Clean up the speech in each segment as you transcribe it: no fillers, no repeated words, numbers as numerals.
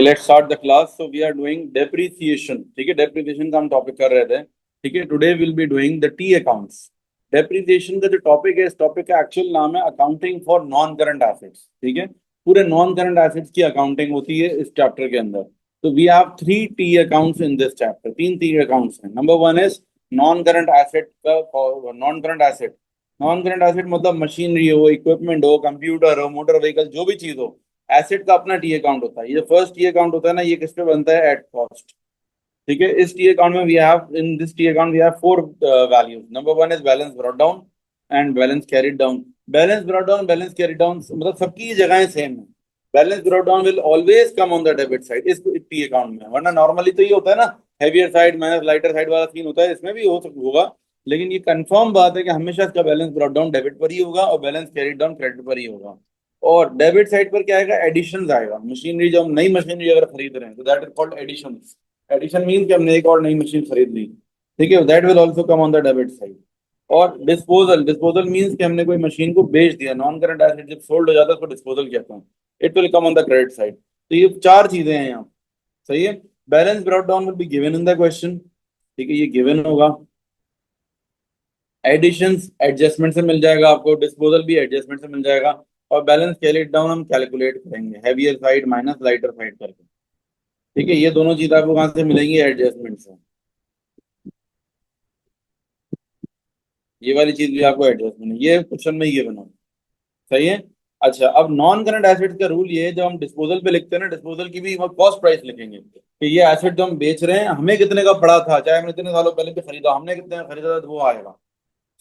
Let's start the class. So we are doing depreciation. ठीक है, depreciation का हम टॉपिक कर रहे थे. ठीक है, today will be doing the T accounts. Depreciation का जो टॉपिक है, इस टॉपिक का एक्चुअल नाम है accounting for non current assets. ठीक है, पूरे नॉन करंट एसेट्स की अकाउंटिंग होती है इस चैप्टर के अंदर. तो we have three T accounts in this chapter. तीन टी अकाउंट्स हैं. Number one is non current asset का. Non current asset, non current asset मतलब मशीनरी हो, इक्विपमेंट हो, कंप्यूटर हो, मोटर व्हीकल, जो भी चीज हो, एसेट का अपना टी अकाउंट होता है. ये फर्स्ट टी अकाउंट होता है ना, ये किस पे बनता है? At cost. ठीक है, इस टी अकाउंट में we have, in this T account we have four values. Number one is balance brought down and balance carried down. Balance brought down, balance carried down मतलब सबकी जगहें सेम है. Balance brought down will always come on the debit side इस T account में. वरना normally तो ये होता है ना, heavier side minus lighter side वाला सीन होता है. इसमें भी होगा, लेकिन ये कंफर्म बात है कि हमेशा इसका बैलेंस ब्रॉट डाउन डेबिट पर ही होगा और बैलेंस कैरिड डाउन क्रेडिट पर ही होगा. और डेबिट साइड पर क्या आएगा? एडिशन आएगा. मशीनरी, जो हम नई मशीनरी अगर खरीद रहे हैं तो that is called addition. Addition mean कि हमने एक और नई मशीन खरीद ली. ठीक है, that will also come on the debit side. और डिस्पोजल, डिस्पोजल मींस कि हमने कोई मशीन को बेच दिया. नॉन करंट एसेट जब सोल्ड हो जाता है उसको डिस्पोजल कहते हैं. It will come on the credit side. तो ये चार चीजें हैं यहाँ. सही है. Balance brought down will be given in the question. ठीक है, ये गिवन होगा. एडिशंस एडजस्टमेंट से मिल जाएगा आपको, डिस्पोजल भी एडजस्टमेंट से मिल जाएगा. और बैलेंस कैरिड डाउन हम कैलकुलेट करेंगे heavier side minus lighter side करके. ठीक है, ये दोनों चीज आपको कहाँ से मिलेंगी? एडजस्टमेंट से. ये वाली चीज भी आपको एडजस्टमेंट, ये क्वेश्चन में ये बना. सही है. अच्छा, अब नॉन करंट एसेट का रूल ये है, जब हम डिस्पोजल पे लिखते हैं ना, डिस्पोजल की भी कॉस्ट प्राइस लिखेंगे कि ये एसेट जो हम बेच रहे हैं हमें कितने का पड़ा था, चाहे हमने इतने सालों पहले भी खरीदा, हमने कितने का खरीदा था, तो वो आएगा.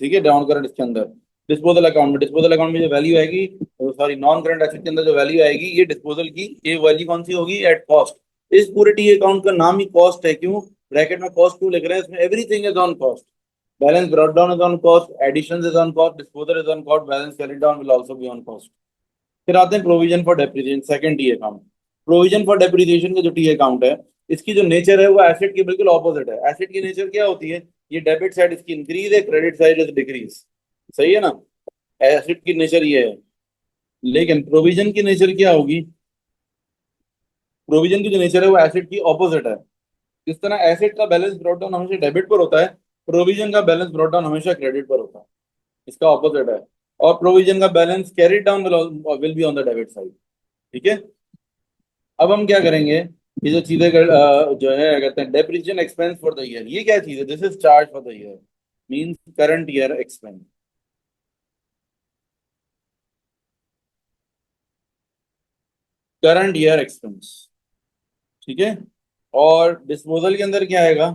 ठीक है, डाउन करंट इसके अंदर. डिस्पोजल अकाउंट में, डिस्पोजल अकाउंट में जो वैल्यू आएगी, सॉरी नॉन करंट एसेट के अंदर जो वैल्यू आएगी, ये डिस्पोजल की ये वैल्यू कौन सी होगी? At cost. इस पूरे टी अकाउंट का नाम ही कॉस्ट है. क्यों ब्रैकेट में कॉस्ट क्यों लिख रहे हैं? इसमें everything is on cost. Balance brought down is on cost, addition is on cost, disposal is on cost, balance carried down will also be on cost. फिर आते हैं provision for depreciation, second T account. Provision for depreciation का जो T account है, इसकी जो nature है वो एसेट की बिल्कुल ऑपोजिट है. एसेट की नेचर क्या होती है? ये डेबिट साइड इसकी इंक्रीज है, क्रेडिट साइड इज डिक्रीज. सही है ना. एसेट की नेचर ये है. लेकिन प्रोविजन की नेचर क्या होगी? प्रोविजन की जो नेचर है वो एसेट की ऑपोजिट है. जिस तरह एसेट का बैलेंस ब्रॉट डाउन हमेशा डेबिट पर होता है, प्रोविजन का बैलेंस ब्रॉट डाउन हमेशा क्रेडिट पर होता है. इसका ऑपोजिट है. और प्रोविजन का balance carried down will be on the debit side. ठीक है. अब हम क्या करेंगे? ये जो चीजें जो है कहते हैं depreciation expense for the year. ये क्या चीज है? This is charge for the year, means current year expense. Current year expense. ठीक है. और डिस्पोजल के अंदर क्या आएगा?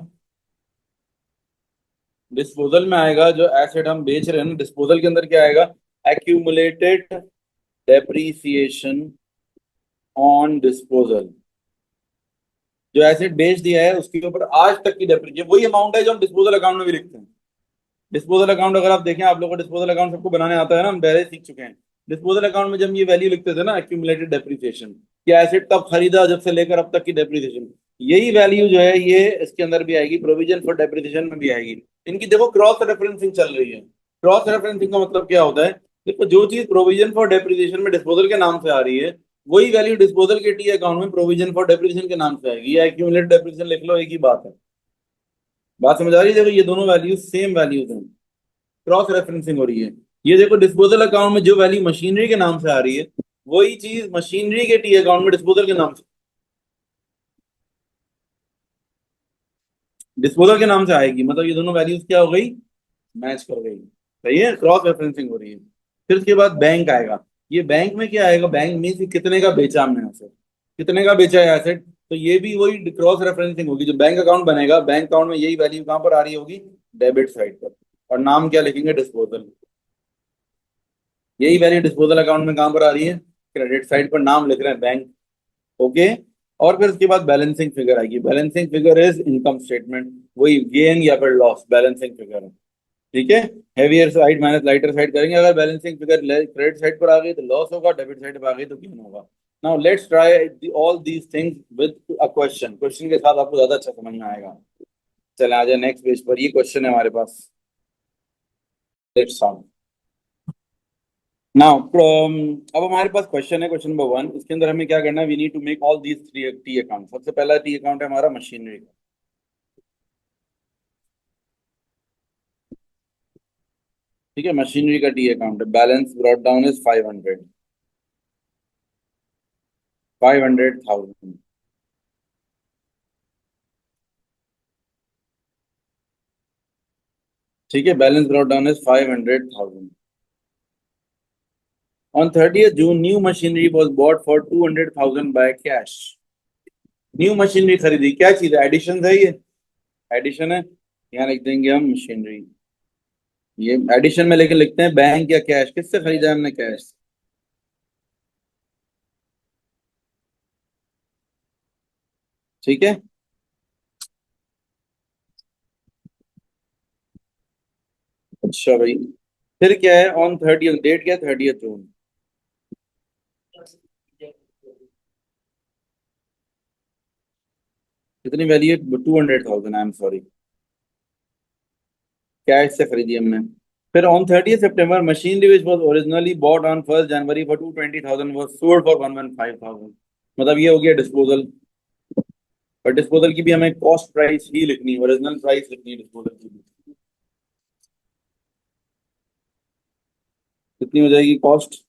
डिस्पोजल में आएगा, जो एसेट हम बेच रहे हैं ना, डिस्पोजल के अंदर क्या आएगा? Accumulated depreciation on disposal. जो एसेट बेच दिया है उसके ऊपर आज तक की डेप्रीसिएशन, वही अमाउंट है जो हम डिस्पोजल अकाउंट में भी लिखते हैं. डिस्पोजल अकाउंट अगर आप देखें, आप लोगों को डिस्पोजल अकाउंट सबको बनाने आता है ना, हम पहले सीख चुके हैं. डिस्पोजल अकाउंट में जब ये वैल्यू लिखते थे ना, एक्यूमुलेटेड डेप्रीसिएशन, कि एसेट तब खरीदा जब से लेकर अब तक की डेप्रीसिएशन, यही वैल्यू जो है ये इसके अंदर भी आएगी, प्रोविजन फॉर डेप्रीसिएशन में भी आएगी. इनकी देखो क्रॉस रेफरेंसिंग चल रही है. क्रॉस रेफरेंसिंग का मतलब क्या होता है? देखो, जो चीज प्रोविजन फॉर डेप्रीसिएशन में डिस्पोजल के नाम से आ रही है, वही वैल्यू डिस्पोजल के टी अकाउंट में प्रोविजन फॉर डेप्रीसिएशन के नाम से आएगी. या एक्यूमुलेटेड डेप्रीसिएशन लिख लो, एक ही बात है. बात समझ आ रही है? देखो, ये दोनों वैल्यूज सेम वैल्यूज हैं. क्रॉस रेफरेंसिंग हो रही है. ये देखो, डिस्पोजल अकाउंट में जो वैल्यू मशीनरी के नाम से आ रही है, वही चीज मशीनरी के टी अकाउंट में डिस्पोजल के नाम से, डिस्पोजल के नाम से आएगी. मतलब ये दोनों वैल्यूज क्या हो गई? मैच कर गई. सही है, क्रॉस रेफरेंसिंग हो रही है. फिर उसके बाद बैंक आएगा. ये बैंक में क्या आएगा? बैंक में कितने का बेचा हमने एसेट, कितने का बेचा है एसेट. तो ये भी वही क्रॉस रेफरेंसिंग होगी. जो बैंक अकाउंट बनेगा, बैंक अकाउंट में यही वैल्यू कहां पर आ रही होगी? डेबिट साइड पर. और नाम क्या लिखेंगे? डिस्पोजल. यही वैल्यू डिस्पोजल अकाउंट में कहां पर आ रही है? क्रेडिट साइड पर. नाम लिख रहे हैं बैंक. ओके. और फिर उसके बाद बैलेंसिंग फिगर आएगी. Balancing figure is income statement. वही गेन या फिर लॉस बैलेंसिंग फिगर है. ठीक है. Heavier side minus lighter side करेंगे. अगर बैलेंसिंग फिगर क्रेडिट साइड पर आ गई तो लॉस होगा, डेबिट साइड पर आ गई तो गेन होगा. Now let's try all these things with a question. Question के साथ आपको ज्यादा अच्छा समझ में आएगा. चले आ जाए नेक्स्ट पेज पर. ये क्वेश्चन है हमारे पास. Let's solve. नाउ अब हमारे पास क्वेश्चन है, क्वेश्चन नंबर 1। इसके अंदर हमें क्या करना है, we need to make all these three T account. सबसे पहला टी अकाउंट है हमारा मशीनरी का। ठीक है, मशीनरी का टी अकाउंट है। Balance brought down is 500, 500,000। ठीक है, balance brought down is 500,000। On 30th June, new machinery was bought for 200,000 by cash। New machinery खरीदी, क्या चीज है, एडिशन है ये, एडिशन है। यहाँ लिख देंगे हम मशीनरी। ये एडिशन में लेकिन लिखते हैं बैंक या कैश, किससे खरीदा है हमने, कैश। ठीक है। अच्छा भाई, फिर क्या है, ऑन 30th, डेट क्या है, 30th जून। कितनी वैल्यू है, 200,000, आई एम सॉरी, कैश से खरीदी हमने। फिर on 30th September, machinery which was originally bought on 1st January for 220,000 was sold for 115,000। मतलब ये हो गया डिस्पोजल। और डिस्पोजल की भी हमें कॉस्ट प्राइस ही लिखनी है, ओरिजिनल प्राइस लिखनी है डिस्पोजल की भी। कितनी हो जाएगी कॉस्ट।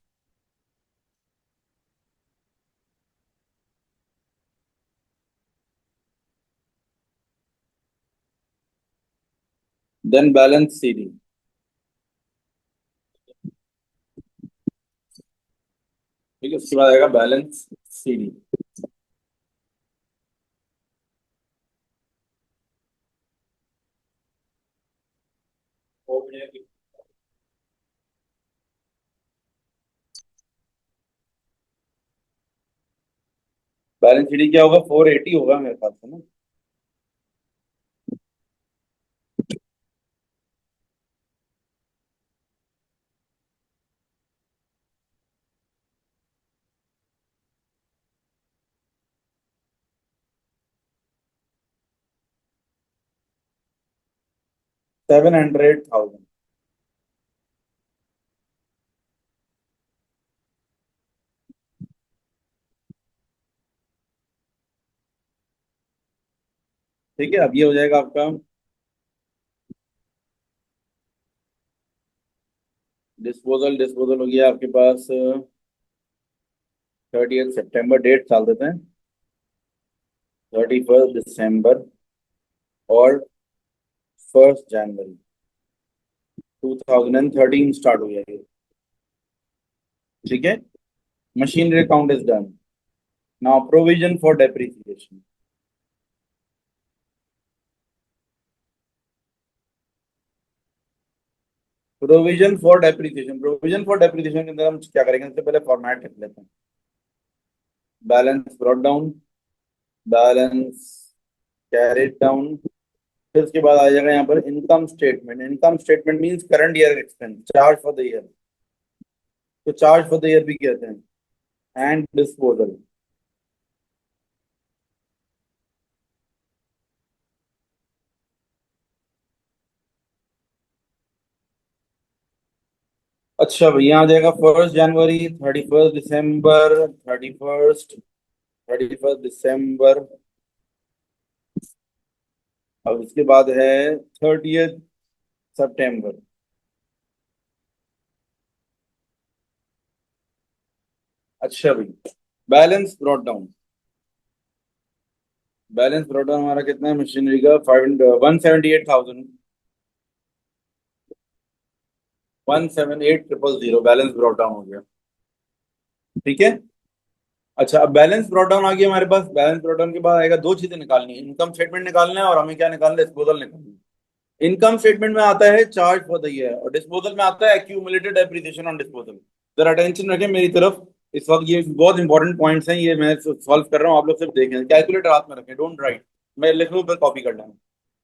Then balance CD. ठीक है, उसके बाद आएगा बैलेंस सीडी। बैलेंस सीडी क्या होगा, 480 होगा मेरे पास, है ना। 700,000। ठीक है, अब ये हो जाएगा आपका डिस्पोजल। डिस्पोजल हो गया आपके पास 30th September, डेट डाल देते हैं 31st December और 1st January 2013 स्टार्ट हो गया ये। ठीक है, machinery account is done. Now provision for depreciation. Provision for depreciation के अंदर हम क्या करेंगे, सबसे पहले फॉर्मेट लिख लेते हैं। Balance brought down, balance carried down. फिर उसके बाद आ जाएगा यहाँ पर income statement. Income statement means current year expense, charge for the year. तो चार्ज फॉर द ईयर भी कहते हैं। And disposal. अच्छा भैया, आ जाएगा 1st January, 31st December, 31st December। अब इसके बाद है 30th September। अच्छा भाई, balance brought down. Balance brought down हमारा कितना है मशीनरी का, 178,000। 178,000 बैलेंस ब्रॉट डाउन हो गया। ठीक है। अच्छा, अब बैलेंस ब्रॉट डाउन आ गया हमारे पास। बैलेंस ब्रॉट डाउन के बाद आएगा दो चीजें निकालनी है, इनकम स्टेटमेंट निकालना है और हमें क्या निकालना है, डिस्पोजल निकालना है। इनकम स्टेटमेंट में आता है चार्ज फॉर द ईयर और डिस्पोजल में आता है एक्यूमुलेटेड डेप्रिसिएशन ऑन डिस्पोजल। जरा अटेंशन रखें मेरी तरफ इस वक्त, ये बहुत इंपॉर्टेंट पॉइंट्स हैं, ये मैं सॉल्व कर रहा हूँ, आप लोग सिर्फ देखें। कैलकुलेटर हाथ में रखें, डोंट राइट। मैं लिख लूँ फिर कॉपी कर लेना।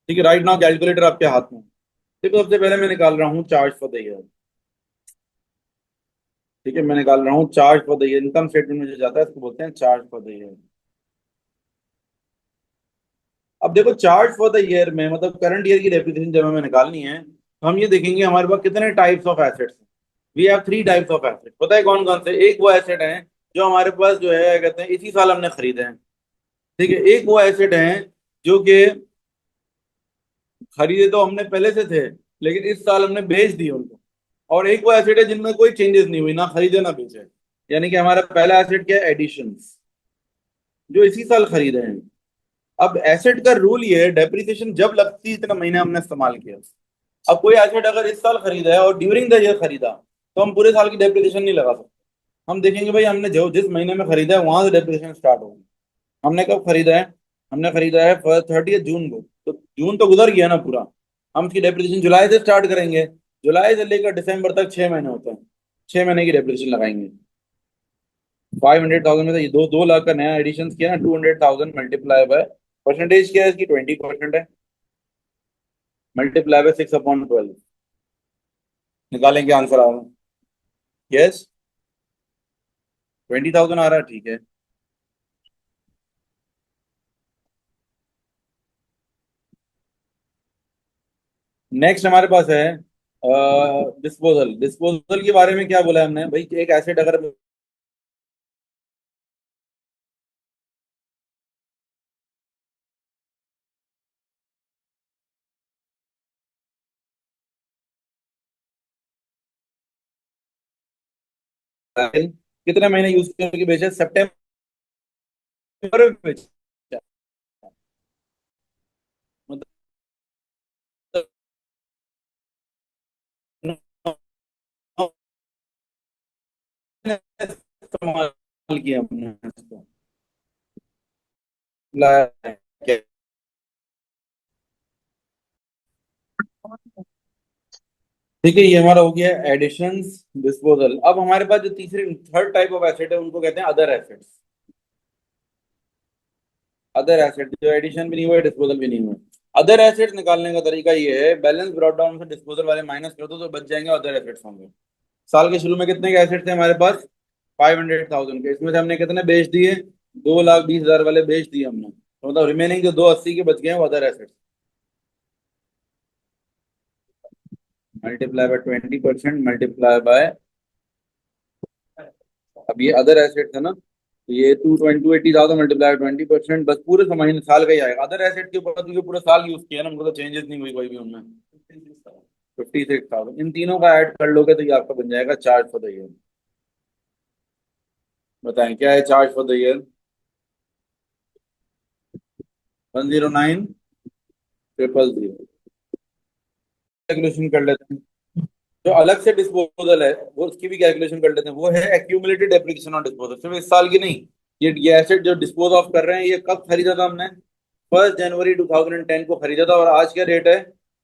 ठीक है, राइट नाउ कैलकुलेटर आपके हाथ में। देखो, सबसे पहले मैं निकाल रहा हूँ चार्ज फॉर द ईयर। ठीक है, मैं निकाल रहा हूँ charge for the year. Income statement में जो जाता है उसको बोलते हैं चार्ज फॉर द ईयर। अब देखो, चार्ज फॉर द ईयर में मतलब करंट ईयर की डेप्रिसिएशन जब हमें निकालनी है तो हम ये देखेंगे हमारे पास कितने टाइप्स ऑफ एसेट्स हैं। We have three types of asset, पता है कौन कौन से? एक वो एसेट है जो हमारे पास जो है कहते हैं इसी साल हमने खरीदे हैं, ठीक है। एक वो एसेट है जो कि खरीदे तो हमने पहले से थे लेकिन इस साल हमने बेच दिए उनको। और एक वो एसेट है जिनमें कोई चेंजेस नहीं हुई, ना खरीदे ना बेचे। यानी कि हमारा पहला एसेट क्या है? एडिशंस, जो इसी साल खरीदे हैं। अब एसेट का रूल ये है, डेप्रिसिएशन जब लगती है इतना महीने हमने इस्तेमाल किया। अब कोई एसेट अगर इस साल खरीदा है और ड्यूरिंग द ईयर खरीदा तो हम पूरे साल की डेप्रिसिएशन नहीं लगा सकते। हम देखेंगे भाई हमने जो जिस महीने में खरीदा है वहां से डेप्रिसिएशन स्टार्ट होगी। हमने कब खरीदा है? हमने खरीदा है 30 जून को, तो जून तो गुजर गया ना पूरा। हम इसकी डेप्रिसिएशन जुलाई से स्टार्ट करेंगे। जुलाई से लेकर दिसंबर तक 6 महीने होते हैं। 6 महीने की डेप्रिसिएशन लगाएंगे। 500,000 में से ये 2 लाख का नया एडिशन किया ना, 200,000 मल्टीप्लाई बाय परसेंटेज क्या है इसकी? 20% है। मल्टीप्लाई बाय 6/12 निकालेंगे आंसर आ रहा है। यस, 20,000 आ रहा है, ठीक है। नेक्स्ट हमारे पास है डिस्पोजल। डिस्पोजल के बारे में क्या बोला है हमने भाई? एक एसेट अगर कितने महीने यूज करके बेचे? सितंबर में बेचा। मतलब इस्तेमाल किया हमने इसको। लाया क्या? ठीक है, ये हमारा हो गया एडिशंस डिस्पोजल। अब हमारे पास जो तीसरी थर्ड टाइप ऑफ एसेट है उनको कहते हैं अदर एसेट्स। अदर एसेट जो एडिशन भी नहीं हुआ, डिस्पोजल भी नहीं हुआ। अदर एसेट्स निकालने का तरीका ये है, बैलेंस ब्रॉट डाउन से डिस्पोजल वाले माइनस कर दो तो बच जाएंगे अदर एसेट्स होंगे। साल के शुरू में कितने के एसेट थे हमारे पास? 500,000 के। इसमें से हमने कितने बेच दिए? 2,20,000 वाले बेच दिए हमने, तो मतलब रिमेनिंग जो 280 के बच गए हैं वो other assets. Multiply by 20%, multiply by, अब ये अदर एसेट है ना, तो ये 280,000 मल्टीप्लाई 20%, बस पूरे महीने साल का ही आएगा। अदर एसेट के ऊपर तो पूरा साल यूज किया ना, उनको तो चेंजेस नहीं हुई कोई भी उनमें। 56,000 इन तीनों का ऐड कर लोगे तो ये आपका बन जाएगा चार्ज फॉर द ईयर। बताएं क्या है charge for the year? 109,000 calculation कर लेते हैं। जो अलग से डिस्पोजल है वो उसकी भी कैलकुलेशन कर लेते हैं। वो है एक्यूमुलेटेड डेप्रिसिएशन ऑन डिस्पोजल, सिर्फ इस साल की नहीं। ये एसेट जो डिस्पोज ऑफ कर रहे हैं ये कब खरीदा था हमने? 1 जनवरी 2010 को खरीदा था, और आज क्या रेट है?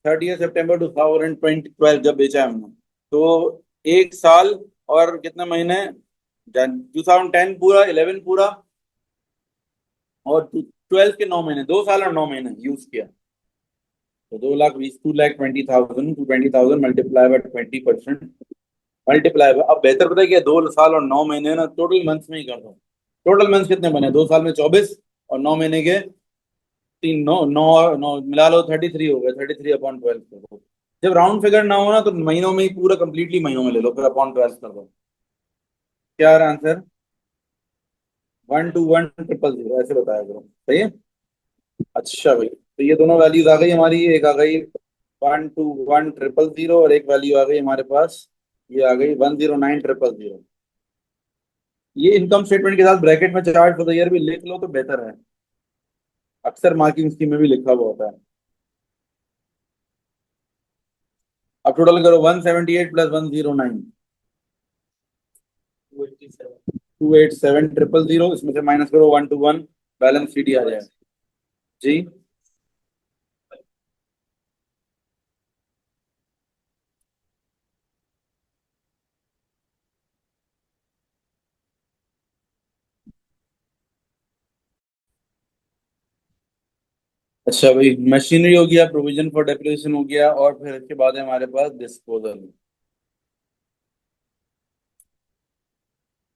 30 सितंबर 2012 जब बेचा है हमने। तो एक साल और कितने महीने? 2010 पूरा, 11 पूरा, और 12 के 9 महीने, 2 साल और 9 महीने यूज किया। तो 2,20,000, 2,20,000, 220,000 मल्टीप्लाई बाय 20%, मल्टीप्लाई बाय, अब बेहतर पता है क्या? 2 साल और 9 महीने ना टोटल मंथ्स में ही कर दो। टोटल मंथ्स कितने बने? 2 साल में 24 और 9 महीने के तीन, नौ नौ, नौ मिला लो, 33 हो गए। 33/12 कर दो। जब राउंड फिगर ना हो ना तो महीनों में ही पूरा कंप्लीटली महीनों में ले लो, फिर अपॉन 12 कर दो। क्या आ रहा आंसर? 121,000 ऐसे बताया करो, सही है। अच्छा भाई, तो ये दोनों वैल्यूज आ गई हमारी। एक आ गई 121,000 और एक वैल्यू आ गई हमारे पास, ये आ गई 109,000। ये इनकम स्टेटमेंट के साथ ब्रैकेट में चार्ट फॉर द ईयर भी लिख लो तो बेहतर है। अक्सर मार्किंग स्कीम में भी लिखा हुआ होता है। अब टोटल करो, 178 प्लस 109, 287,000। इसमें से माइनस करो 121, बैलेंस शीट आ जाएगा जी। अच्छा भाई, मशीनरी हो गया, प्रोविजन फॉर डेप्रिसिएशन हो गया, और फिर इसके बाद है हमारे पास डिस्पोजल।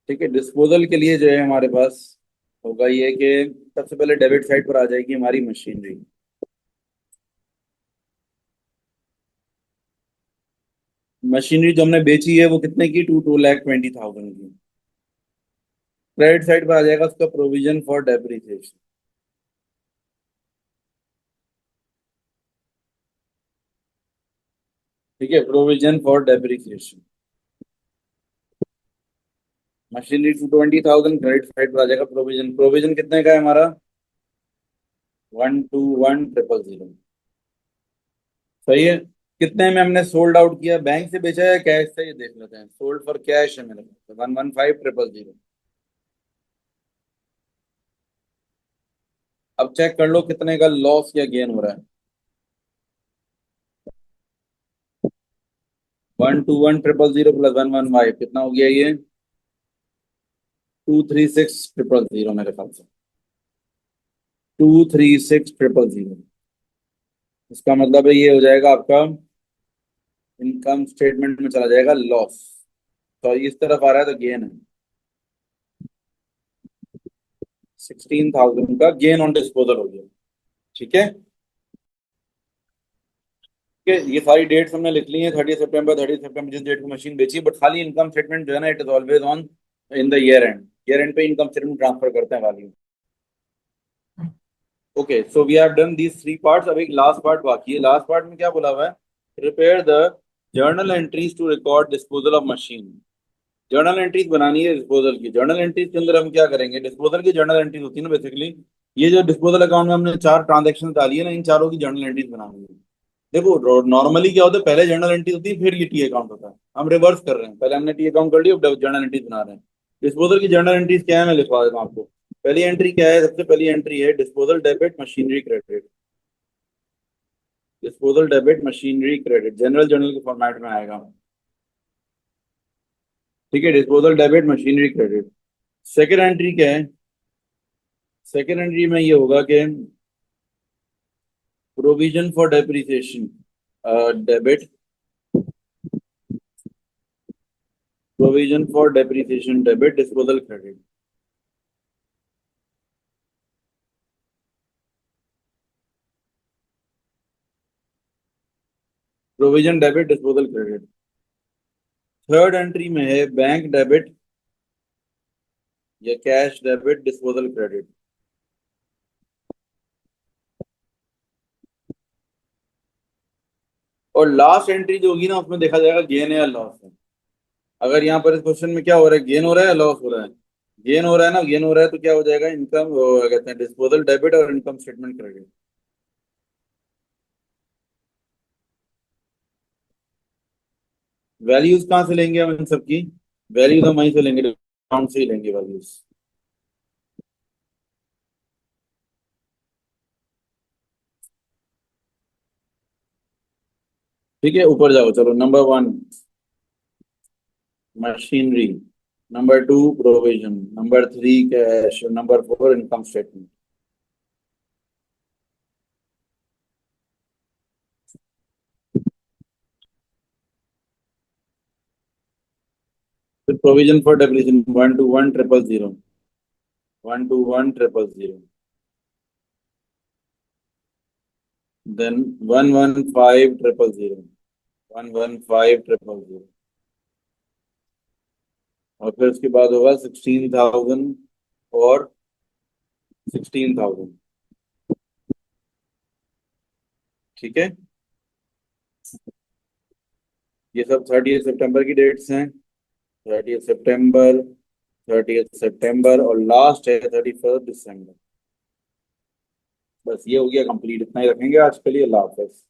ठीक है, डिस्पोजल के लिए जो है हमारे पास होगा ये कि सबसे पहले डेबिट साइड पर आ जाएगी हमारी मशीनरी। मशीनरी जो हमने बेची है वो कितने की, 2,20,000 की। क्रेडिट साइड पर आ जाएगा उसका प्रोविजन फॉर डेप्रिसिएशन। ठीक है, provision for depreciation. Machinery 220,000, credit side पर आ जाएगा प्रोविजन। प्रोविजन कितने का है हमारा, 121,000। सही है। कितने में हमने सोल्ड आउट किया, बैंक से बेचा या कैश से, ये देख लेते हैं। सोल्ड फॉर कैश है मेरे पास 115,000। अब चेक कर लो कितने का लॉस या गेन हो रहा है। 121,000 प्लस 115 कितना हो गया ये, 236,000 मेरे ख्याल से। 236,000। इसका मतलब है ये हो जाएगा आपका इनकम स्टेटमेंट में चला जाएगा लॉस। तो इस तरफ आ रहा है तो गेन है, 16,000 का गेन ऑन डिस्पोजल हो गया। ठीक है। ठीक है, ये सारी डेट्स हमने लिख ली हैं, 30 सितंबर, 30 सितंबर जिस डेट को मशीन बेची, बट खाली इनकम स्टेटमेंट जो है ना, it is always on in the year end. Year end पे इनकम स्टेटमेंट ट्रांसफर करते हैं value. Okay, so we have done these three parts. अब एक लास्ट पार्ट बाकी है। लास्ट पार्ट में क्या बोला हुआ है, prepare the journal entries to record disposal of machine. Journal entries बनानी है डिस्पोजल की। जर्नल एंट्रीज के अंदर हम क्या करेंगे, डिस्पोजल की जर्नल एंट्रीज होती है ना बेसिकली, ये जो डिस्पोजल अकाउंट में हमने चार ट्रांजेक्शन डाली है ना, इन चारों की जर्नल एंट्रीज बनानी है। देखो नॉर्मली क्या होता है, पहले जर्नल एंट्री होती है फिर ये टी अकाउंट होता है। हम रिवर्स कर रहे हैं, पहले हमने टी अकाउंट कर लिया, अब जर्नल एंट्रीज बना रहे हैं। डिस्पोजल की जर्नल एंट्रीज क्या है, मैं लिखवा देता हूँ आपको। पहली एंट्री क्या है, सबसे पहली एंट्री है disposal debit machinery credit. Disposal debit machinery credit general journal के फॉर्मेट में आएगा। ठीक है, disposal debit machinery credit. Second entry क्या है, सेकेंड एंट्री में ये होगा कि provision for depreciation debit, provision for depreciation debit disposal credit. Provision debit disposal credit. Third entry में है बैंक डेबिट या कैश डेबिट डिस्पोजल क्रेडिट। और लास्ट एंट्री जो होगी ना, उसमें देखा जाएगा गेन है या लॉस है। अगर यहाँ पर इस क्वेश्चन में क्या हो रहा है, गेन हो रहा है या लॉस हो रहा है, गेन हो रहा है ना, गेन हो रहा है तो क्या हो जाएगा, इनकम कहते हैं डिस्पोजल डेबिट और इनकम स्टेटमेंट क्रेडिट। वैल्यूज कहाँ से लेंगे हम इन सब की, वैल्यूज हम वहीं से लेंगे, अकाउंट से ही लेंगे वैल्यूज। ठीक है, ऊपर जाओ चलो। Number one machinery, number two provision, number three cash, number four income statement. फिर प्रोविजन फॉर डेप्रिसिएशन 121,000, 121,000, देन 115,000, 115,000, और फिर उसके बाद होगा 16,000 और 16,000। ठीक है, ये सब 30 सितंबर की डेट्स हैं। 30 सितंबर, 30 सितंबर और लास्ट है 31 दिसंबर। बस ये हो गया कंप्लीट, इतना ही रखेंगे आज के लिए। अल्लाह हाफिज।